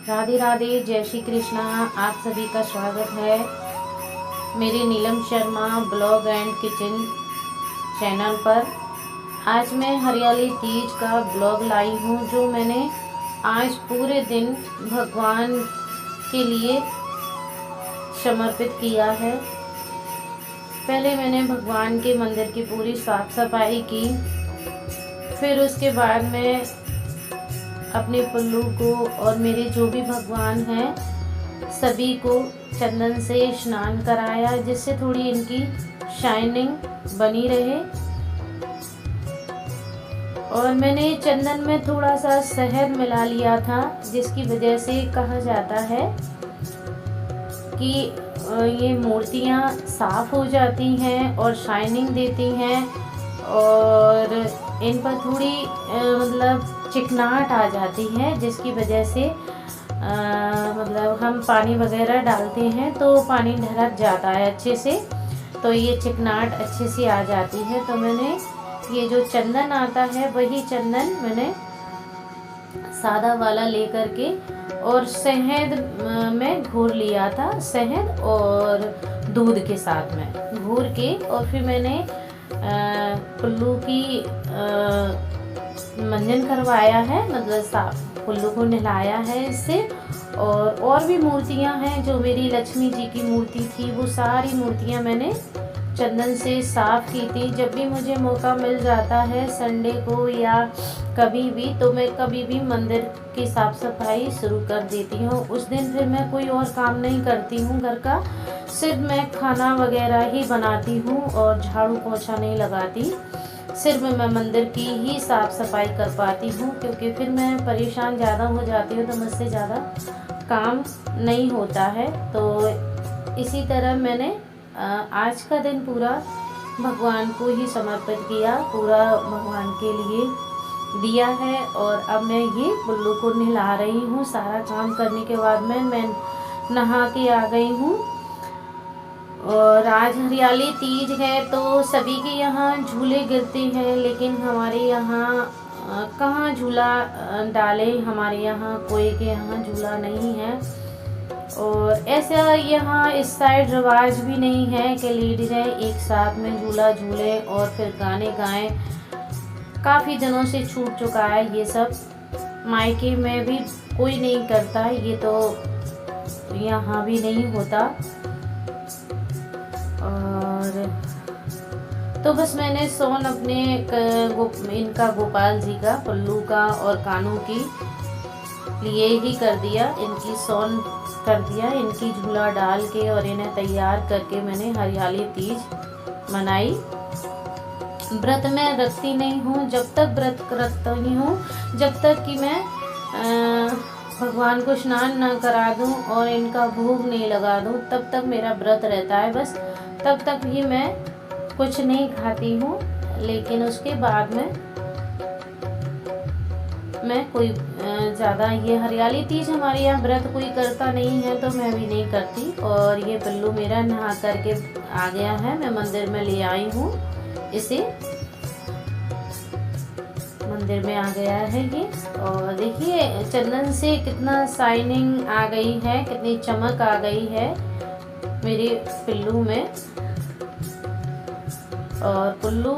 राधे राधे, जय श्री कृष्णा। आप सभी का स्वागत है मेरे Neelam Sharma blog and kitchen channel पर। आज मैं हरियाली तीज का ब्लॉग लाई हूँ, जो मैंने आज पूरे दिन भगवान के लिए समर्पित किया है। पहले मैंने भगवान के मंदिर की पूरी साफ सफाई की, फिर उसके बाद मैं अपने पुल्लू को और मेरे जो भी भगवान हैं सभी को चंदन से स्नान कराया, जिससे थोड़ी इनकी शाइनिंग बनी रहे। और मैंने चंदन में थोड़ा सा शहद मिला लिया था, जिसकी वजह से कहा जाता है कि ये मूर्तियाँ साफ हो जाती हैं और शाइनिंग देती हैं, और इन पर थोड़ी मतलब चिकनाहट आ जाती है, जिसकी वजह से मतलब हम पानी वगैरह डालते हैं तो पानी ढलक जाता है अच्छे से, तो ये चिकनाहट अच्छे से आ जाती है। तो मैंने ये जो चंदन आता है वही चंदन मैंने सादा वाला लेकर के और शहद में घोर लिया था, शहद और दूध के साथ में घोर के, और फिर मैंने पुल्लू की मंजन करवाया है, मतलब साफ पुल्लू को नहलाया है इससे। और भी मूर्तियां हैं, जो मेरी लक्ष्मी जी की मूर्ति थी वो सारी मूर्तियां मैंने चंदन से साफ की थी। जब भी मुझे मौका मिल जाता है संडे को या कभी भी, तो मैं कभी भी मंदिर की साफ सफाई शुरू कर देती हूँ। उस दिन फिर मैं कोई और काम नहीं करती हूँ घर का, सिर्फ मैं खाना वगैरह ही बनाती हूँ और झाड़ू पोछा नहीं लगाती। सिर्फ मैं मंदिर की ही साफ सफाई कर पाती हूँ, क्योंकि फिर मैं परेशान ज़्यादा हो जाती हूँ तो मुझसे ज़्यादा काम नहीं होता है। तो इसी तरह मैंने आज का दिन पूरा भगवान को ही समर्पित किया, पूरा भगवान के लिए दिया है। और अब मैं ये पुल्लू को नहला रही हूँ। सारा काम करने के बाद मैं नहा के आ गई हूँ। और आज हरियाली तीज है तो सभी के यहाँ झूले गिरते हैं, लेकिन हमारे यहाँ कहाँ झूला डाले, हमारे यहाँ कोई के यहाँ झूला नहीं है। और ऐसा यहाँ इस साइड रिवाज भी नहीं है कि लेडीज़ें एक साथ में झूला झूले और फिर गाने गाएं। काफ़ी दिनों से छूट चुका है ये सब, मायके में भी कोई नहीं करता, ये तो यहाँ भी नहीं होता। और तो बस मैंने सोन अपने इनका गोपाल जी का, पुल्लू का और कानू की लिए ही कर दिया, इनकी सोन कर दिया, इनकी झूला डाल के और इन्हें तैयार करके मैंने हरियाली तीज मनाई। व्रत में रखती नहीं हूँ, जब तक व्रत रखती हूँ जब तक कि मैं भगवान को स्नान ना करा दूँ और इनका भोग नहीं लगा दूँ, तब तक मेरा व्रत रहता है। बस तब तक ही मैं कुछ नहीं खाती हूँ, लेकिन उसके बाद में मैं कोई ज़्यादा, ये हरियाली तीज हमारे यहाँ व्रत कोई करता नहीं है तो मैं भी नहीं करती। और ये पुल्लू मेरा नहा करके आ गया है, मैं मंदिर में ले आई हूँ इसे, मंदिर में आ गया है ये। और देखिए चंदन से कितना शाइनिंग आ गई है, कितनी चमक आ गई है मेरे पुल्लू में। और पुल्लू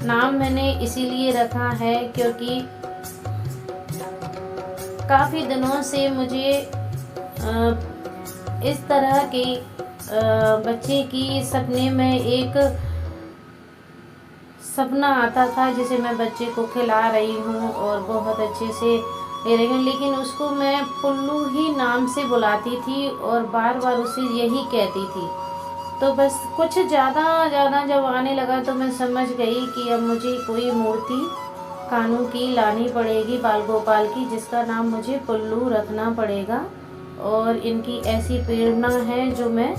नाम मैंने इसीलिए रखा है क्योंकि काफ़ी दिनों से मुझे इस तरह के बच्चे की सपने में एक सपना आता था, जिसे मैं बच्चे को खिला रही हूँ और बहुत अच्छे से ले रही हूँ, लेकिन उसको मैं पुल्लू ही नाम से बुलाती थी और बार बार उसे यही कहती थी। तो बस कुछ ज़्यादा जब आने लगा तो मैं समझ गई कि अब मुझे कोई मूर्ति कानू की लानी पड़ेगी, बाल गोपाल की, जिसका नाम मुझे पुल्लू रखना पड़ेगा। और इनकी ऐसी प्रेरणा है जो मैं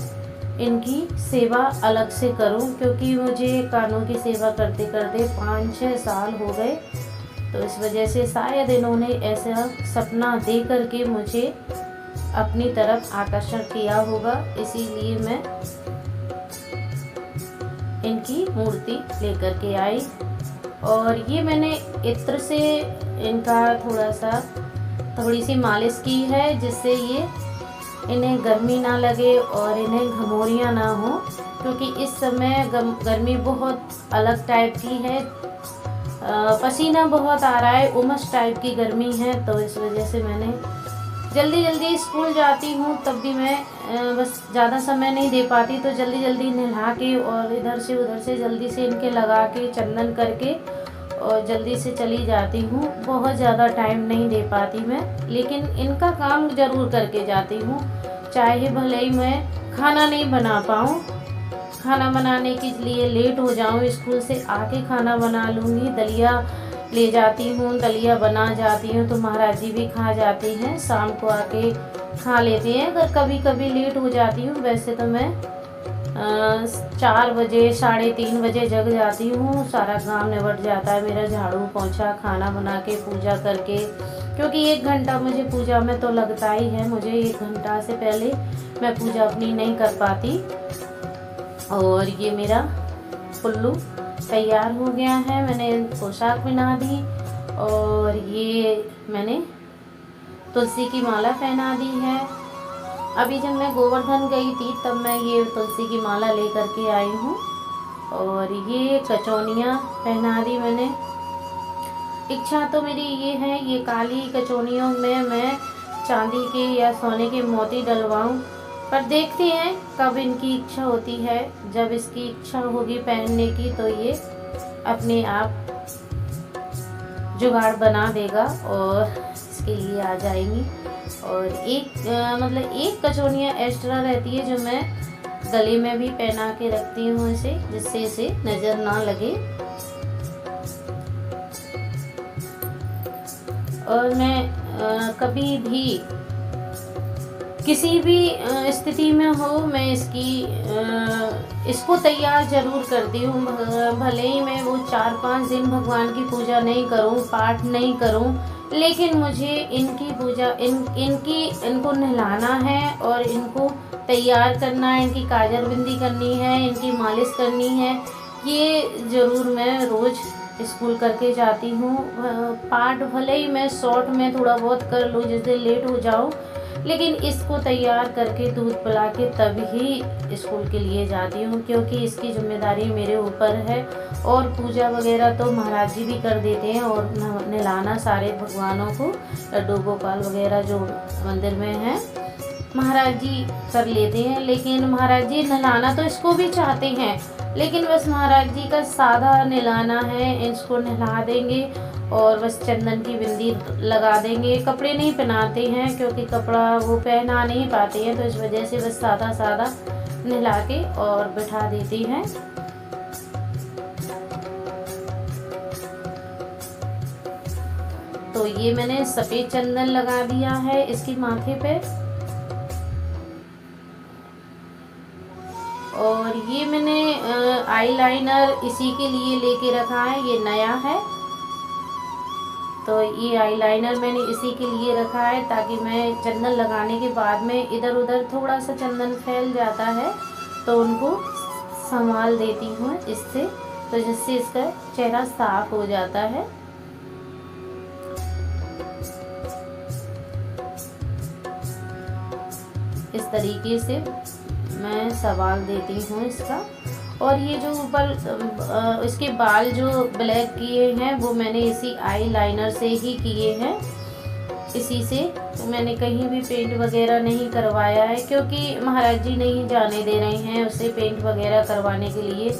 इनकी सेवा अलग से करूं, क्योंकि मुझे कानू की सेवा करते करते 5-6 साल हो गए, तो इस वजह से शायद इन्होंने ऐसा सपना दे करके मुझे अपनी तरफ आकर्षण किया होगा, इसीलिए मैं इनकी मूर्ति लेकर के आई। और ये मैंने इत्र से इनका थोड़ी सी मालिश की है, जिससे ये इन्हें गर्मी ना लगे और इन्हें घमौरियाँ ना हो, क्योंकि इस समय गर्मी बहुत अलग टाइप की है। पसीना बहुत आ रहा है, उमस टाइप की गर्मी है, तो इस वजह से मैंने जल्दी स्कूल जाती हूँ, तब भी मैं बस ज़्यादा समय नहीं दे पाती, तो जल्दी नहा के और इधर से उधर से जल्दी से इनके लगा के चंदन करके और जल्दी से चली जाती हूँ। बहुत ज़्यादा टाइम नहीं दे पाती मैं, लेकिन इनका काम ज़रूर करके जाती हूँ, चाहे भले ही मैं खाना नहीं बना पाऊँ। खाना बनाने के लिए लेट हो जाऊँ, स्कूल से आके खाना बना लूँगी। दलिया ले जाती हूँ, दलिया बना जाती हूँ, तो महाराज जी भी खा जाती हैं, शाम को आके खा लेते हैं। अगर कभी कभी लेट हो जाती हूँ, वैसे तो मैं 4 बजे 3:30 बजे जग जाती हूँ। सारा काम निबट जाता है मेरा, झाड़ू पोंछा, खाना बना के, पूजा करके, क्योंकि 1 घंटा मुझे पूजा में तो लगता ही है। मुझे 1 घंटा से पहले मैं पूजा अपनी नहीं कर पाती। और ये मेरा पुल्लू तैयार हो गया है, मैंने पोशाक पहना दी और ये मैंने तुलसी की माला पहना दी है। अभी जब मैं गोवर्धन गई थी, तब मैं ये तुलसी की माला लेकर के आई हूँ और ये कचौनियाँ पहना दी मैंने। इच्छा तो मेरी ये है, ये काली कचौनियों में मैं चांदी के या सोने के मोती डलवाऊँ, पर देखते हैं कब इनकी इच्छा होती है। जब इसकी इच्छा होगी पहनने की, तो ये अपने आप जुगाड़ बना देगा और इसके लिए आ जाएंगी। और एक कचौनियाँ एक्स्ट्रा रहती है, जो मैं गले में भी पहना के रखती हूँ इसे, जिससे इसे नज़र ना लगे। और मैं कभी भी किसी भी स्थिति में हो, मैं इसको तैयार जरूर करती हूँ। भले ही मैं वो 4-5 दिन भगवान की पूजा नहीं करूँ, पाठ नहीं करूँ, लेकिन मुझे इनकी पूजा इनको नहलाना है और इनको तैयार करना है, इनकी काजल बिंदी करनी है, इनकी मालिश करनी है। ये ज़रूर मैं रोज़ स्कूल करके जाती हूँ। पाठ भले ही मैं शॉर्ट में थोड़ा बहुत कर लूँ, जिस दिन लेट हो जाऊँ, लेकिन इसको तैयार करके दूध पिला के तभी स्कूल के लिए जाती हूँ, क्योंकि इसकी जिम्मेदारी मेरे ऊपर है। और पूजा वगैरह तो महाराज जी भी कर देते हैं, और नहलाना सारे भगवानों को, लड्डू गोपाल वगैरह जो मंदिर में हैं, महाराज जी कर लेते हैं। लेकिन महाराज जी नहलाना तो इसको भी चाहते हैं, लेकिन बस महाराज जी का सादा नहलाना है, इसको नहला देंगे और बस चंदन की बिंदी लगा देंगे। कपड़े नहीं पहनाते हैं, क्योंकि कपड़ा वो पहना नहीं पाते हैं, तो इस वजह से बस सादा नहला के और बिठा देती हैं। तो ये मैंने सफ़ेद चंदन लगा दिया है इसकी माथे पे, और ये मैंने आईलाइनर इसी के लिए लेके रखा है, ये नया है। तो ये आईलाइनर मैंने इसी के लिए रखा है, ताकि मैं चंदन लगाने के बाद में इधर उधर थोड़ा सा चंदन फैल जाता है, तो उनको संभाल देती हूँ इससे, तो जिससे इसका चेहरा साफ हो जाता है। इस तरीके से मैं संभाल देती हूँ इसका। और ये जो ऊपर इसके बाल जो ब्लैक किए हैं, वो मैंने इसी आई लाइनर से ही किए हैं, इसी से। मैंने कहीं भी पेंट वगैरह नहीं करवाया है, क्योंकि महाराज जी नहीं जाने दे रहे हैं उसे पेंट वगैरह करवाने के लिए।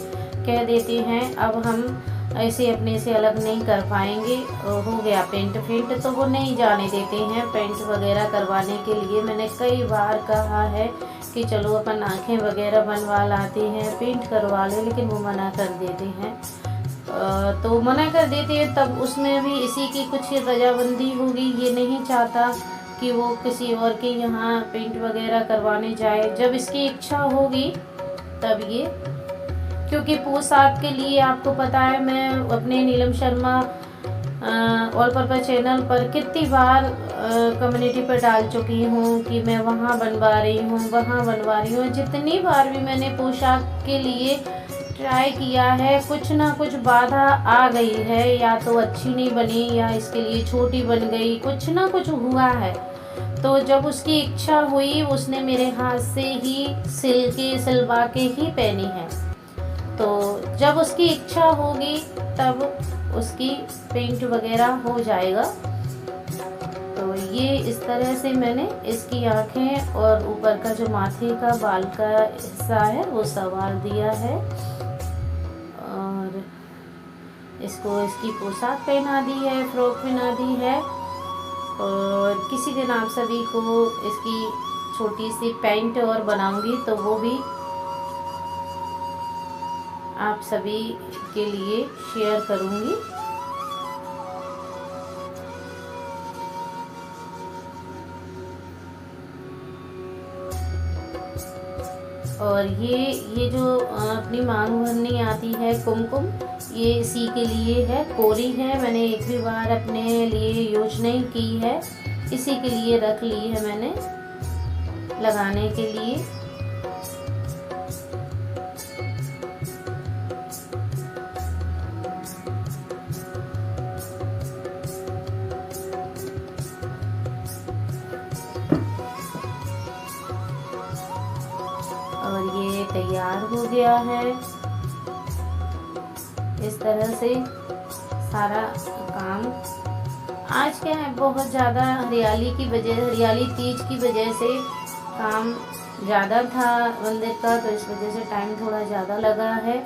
कह देते हैं अब हम ऐसे अपने से अलग नहीं कर पाएंगे, हो गया पेंट तो वो नहीं जाने देते हैं पेंट वगैरह करवाने के लिए। मैंने कई बार कहा है कि चलो अपन आँखें वगैरह बनवा लाते हैं, पेंट करवा ले, लेकिन वो मना कर देते हैं। तो मना कर देते हैं, तब उसमें भी इसी की कुछ रजामंदी होगी। ये नहीं चाहता कि वो किसी और के यहाँ पेंट वगैरह करवाने जाए। जब इसकी इच्छा होगी तब ये, क्योंकि पोशाक के लिए आपको पता है, मैं अपने Neelam Sharma all purpose channel पर कितनी बार कम्युनिटी पर डाल चुकी हूँ कि मैं वहाँ बनवा रही हूँ, वहाँ बनवा रही हूँ। जितनी बार भी मैंने पोशाक के लिए ट्राई किया है, कुछ ना कुछ बाधा आ गई है, या तो अच्छी नहीं बनी या इसके लिए छोटी बन गई, कुछ ना कुछ हुआ है। तो जब उसकी इच्छा हुई, उसने मेरे हाथ से ही सिलवा के ही पहनी है। तो जब उसकी इच्छा होगी तब उसकी पेंट वगैरह हो जाएगा। तो ये इस तरह से मैंने इसकी आँखें और ऊपर का जो माथे का बाल का हिस्सा है वो संवार दिया है, और इसको इसकी पोशाक पहना दी है, फ्रॉक पहना दी है। और किसी दिन आप सभी को इसकी छोटी सी पैंट और बनाऊंगी, तो वो भी आप सभी के लिए शेयर करूंगी। और ये जो अपनी मांग भरनी आती है कुमकुम, ये इसी के लिए है, कोरी है, मैंने एक भी बार अपने लिए यूज नहीं की है, इसी के लिए रख ली है मैंने लगाने के लिए। और ये तैयार हो गया है। इस तरह से सारा काम आज क्या है, बहुत ज़्यादा हरियाली तीज की वजह से काम ज़्यादा था मंदिर का, तो इस वजह से टाइम थोड़ा ज़्यादा लगा है।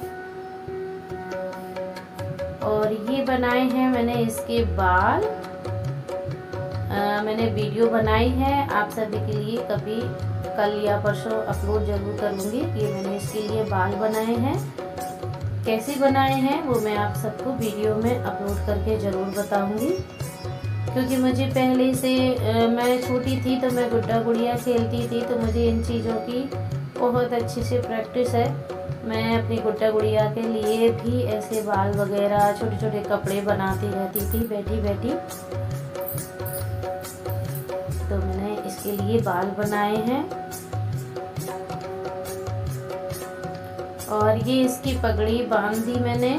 और ये बनाए हैं मैंने इसके बाल, मैंने वीडियो बनाई है आप सभी के लिए, कभी कल या परसों अपलोड जरूर करूँगी। ये मैंने इसके लिए बाल बनाए हैं, कैसे बनाए हैं वो मैं आप सबको वीडियो में अपलोड करके ज़रूर बताऊंगी। क्योंकि मुझे पहले से मैं छोटी थी तो मैं गुड्डा गुड़िया खेलती थी, तो मुझे इन चीज़ों की बहुत अच्छी से प्रैक्टिस है। मैं अपनी गुड्डा गुड़िया के लिए भी ऐसे बाल वगैरह छोटे छोटे कपड़े बनाती रहती थी बैठी बैठी। तो मैंने इसके लिए बाल बनाए हैं। और ये इसकी पगड़ी बांध दी मैंने,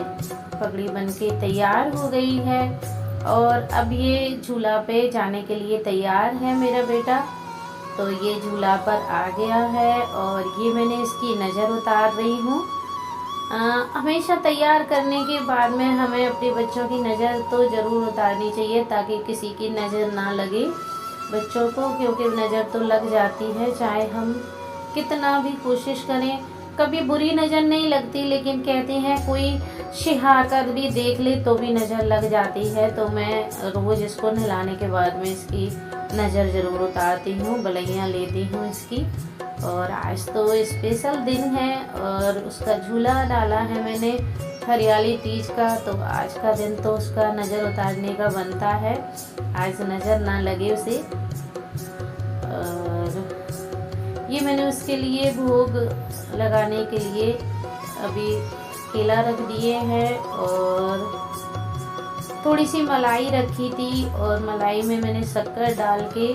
पगड़ी बनके तैयार हो गई है। और अब ये झूला पे जाने के लिए तैयार है मेरा बेटा। तो ये झूला पर आ गया है और ये मैंने इसकी नज़र उतार रही हूँ। हमेशा तैयार करने के बाद में हमें अपने बच्चों की नज़र तो ज़रूर उतारनी चाहिए, ताकि किसी की नज़र ना लगे बच्चों को, क्योंकि नज़र तो लग जाती है चाहे हम कितना भी कोशिश करें। कभी बुरी नज़र नहीं लगती, लेकिन कहते हैं कोई शिहा कर भी देख ले तो भी नज़र लग जाती है। तो मैं रोज़ इसको नहलाने के बाद में इसकी नज़र ज़रूर उतारती हूँ, बलैयाँ लेती हूँ इसकी। और आज तो स्पेशल दिन है और उसका झूला डाला है मैंने हरियाली तीज का, तो आज का दिन तो उसका नज़र उतारने का बनता है, आज नज़र ना लगे उसे। और ये मैंने उसके लिए भोग लगाने के लिए अभी केला रख दिए हैं और थोड़ी सी मलाई रखी थी, और मलाई में मैंने शक्कर डाल के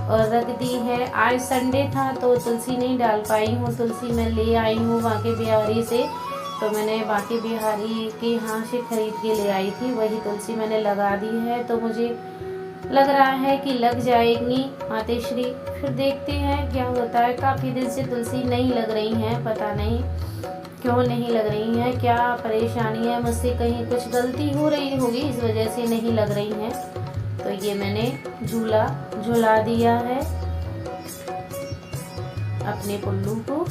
और रख दी है। आज संडे था तो तुलसी नहीं डाल पाई हूँ, तुलसी मैं ले आई हूँ बांके बिहारी से, तो मैंने बांके बिहारी के यहाँ से खरीद के ले आई थी, वही तुलसी मैंने लगा दी है। तो मुझे लग रहा है कि लग जाएगी मातेश्वरी, फिर देखते हैं क्या होता है। काफ़ी दिन से तुलसी नहीं लग रही हैं, पता नहीं क्यों नहीं लग रही हैं, क्या परेशानी है, मुझसे कहीं कुछ गलती हो रही होगी इस वजह से नहीं लग रही हैं। तो ये मैंने झूला झुला दिया है अपने पुल्लू को,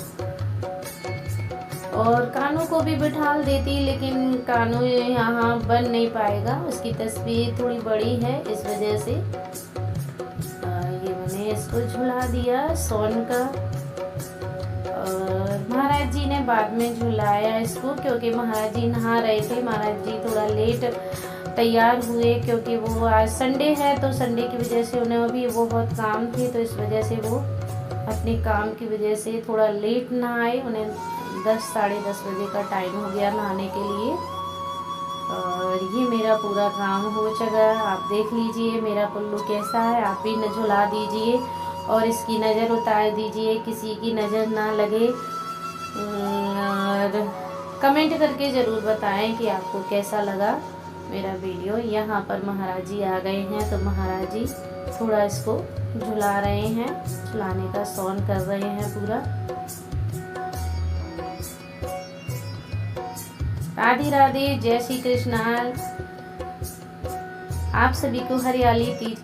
और कानू को भी बिठा देती, लेकिन कानू यहाँ बन नहीं पाएगा, उसकी तस्वीर थोड़ी बड़ी है इस वजह से। ये मैंने इसको झुला दिया सोन का। और महाराज जी ने बाद में झुलाया इसको, क्योंकि महाराज जी नहा रहे थे। महाराज जी थोड़ा लेट तैयार हुए, क्योंकि वो आज संडे है, तो संडे की वजह से उन्हें अभी बहुत काम थी, तो इस वजह से वो अपने काम की वजह से थोड़ा लेट नहाए। उन्हें 10 साढ़े 10 बजे का टाइम हो गया नहाने के लिए। और ये मेरा पूरा काम हो चुका, आप देख लीजिए मेरा पुल्लू कैसा है। आप भी न झुला दीजिए और इसकी नज़र उतार दीजिए, किसी की नज़र ना लगे। और कमेंट करके ज़रूर बताएं कि आपको कैसा लगा मेरा वीडियो। यहाँ पर महाराज जी आ गए हैं, तो महाराज जी थोड़ा इसको झुला रहे हैं, झुलाने का सौन कर रहे हैं पूरा। राधे राधे, जय श्री कृष्ण। आप सभी को हरियाली तीज